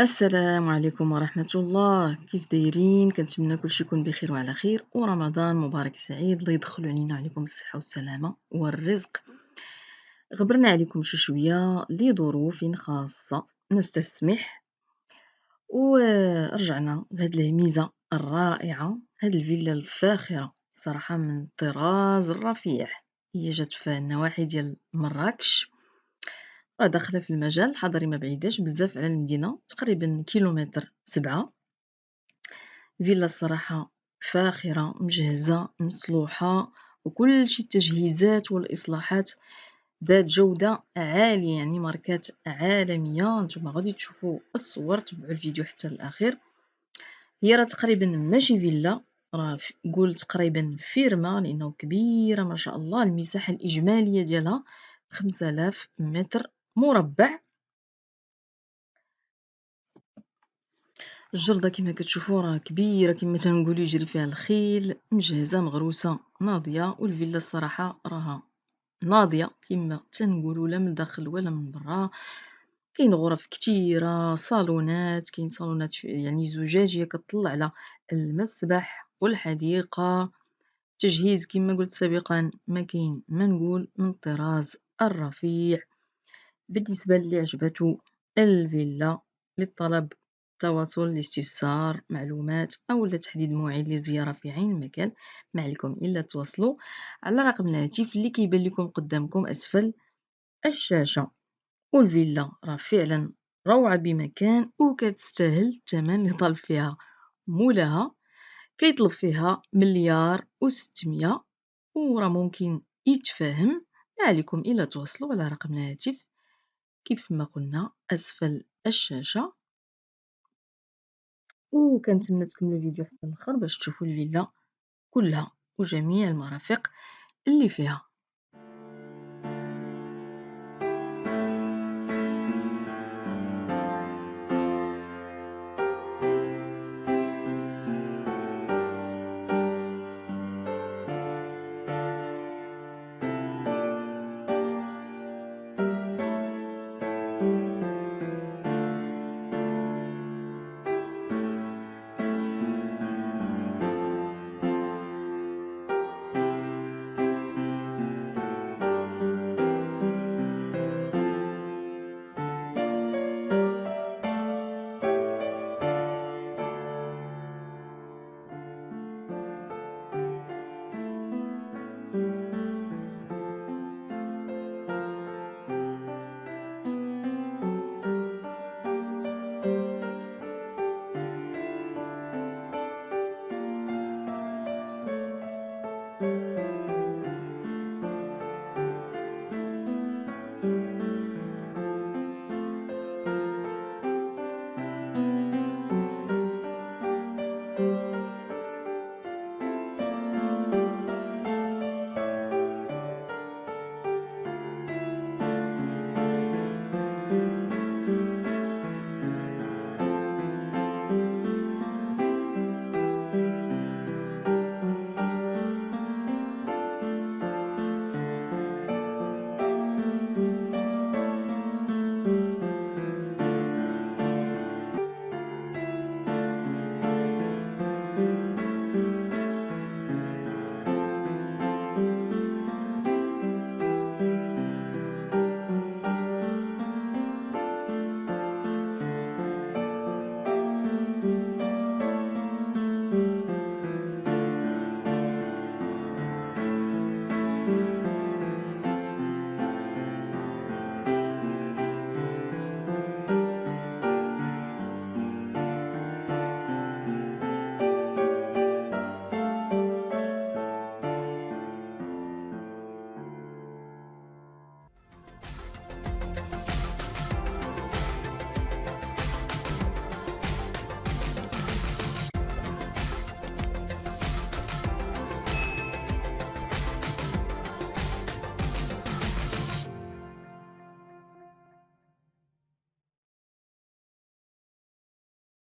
السلام عليكم ورحمة الله، كيف دايرين؟ كنتمنى كلشي يكون بخير وعلى خير، ورمضان مبارك سعيد. الله يدخلو علينا وعليكم الصحة والسلامة والرزق. غبرنا عليكم شي شوية لظروف خاصة نستسمح، ورجعنا بهاد الهميزة الرائعة، هاد الفيلا الفاخرة صراحة من الطراز الرفيع. هي جات في النواحي ديال مراكش، راه داخلة في المجال الحضري، ما بعيداش بزاف على المدينة، تقريبا كيلومتر 7. فيلا الصراحة فاخرة، مجهزة، مصلوحة، وكلشي التجهيزات والإصلاحات ذات جودة عالية، يعني ماركات عالمية. نتوما غادي تشوفوا الصور، تبعوا الفيديو حتى الأخير. هي راه تقريبا ماشي فيلا، راه قول تقريبا فيرما، لأنه كبيرة ما شاء الله. المساحة الإجمالية ديالها 5000 متر مربع. الجردة كما كتشوفوا راه كبيرة، كما تنقولوا يجري فيها الخيل، مجهزة مغروسة ناضية. والفيلا الصراحة راها ناضية كما تنقولوا، لا من الداخل ولا من برا. كاين غرف كتيرة، صالونات، كاين صالونات يعني زجاجية كتطلع على المسبح والحديقة. تجهيز كما قلت سابقا ما كاين ما نقول، من الطراز الرفيع. بالنسبة اللي عجبته الفيلا، للطلب، تواصل، الاستفسار، معلومات أو تحديد موعد لزيارة في عين المكان، ما عليكم إلا تواصلوا على رقم الهاتف اللي كيبان لكم قدامكم أسفل الشاشة. والفيلا راه فعلا روعة بمكان، وكتستاهل الثمن اللي طالب فيها مولاها. كيطلب فيها 1,600,000، وراه ممكن يتفاهم. ما عليكم إلا تواصلوا على رقم الهاتف كيف ما قلنا أسفل الشاشة. وكنتمنى تكملوا الفيديو حتى الآخر باش تشوفوا الفيلا كلها وجميع المرافق اللي فيها.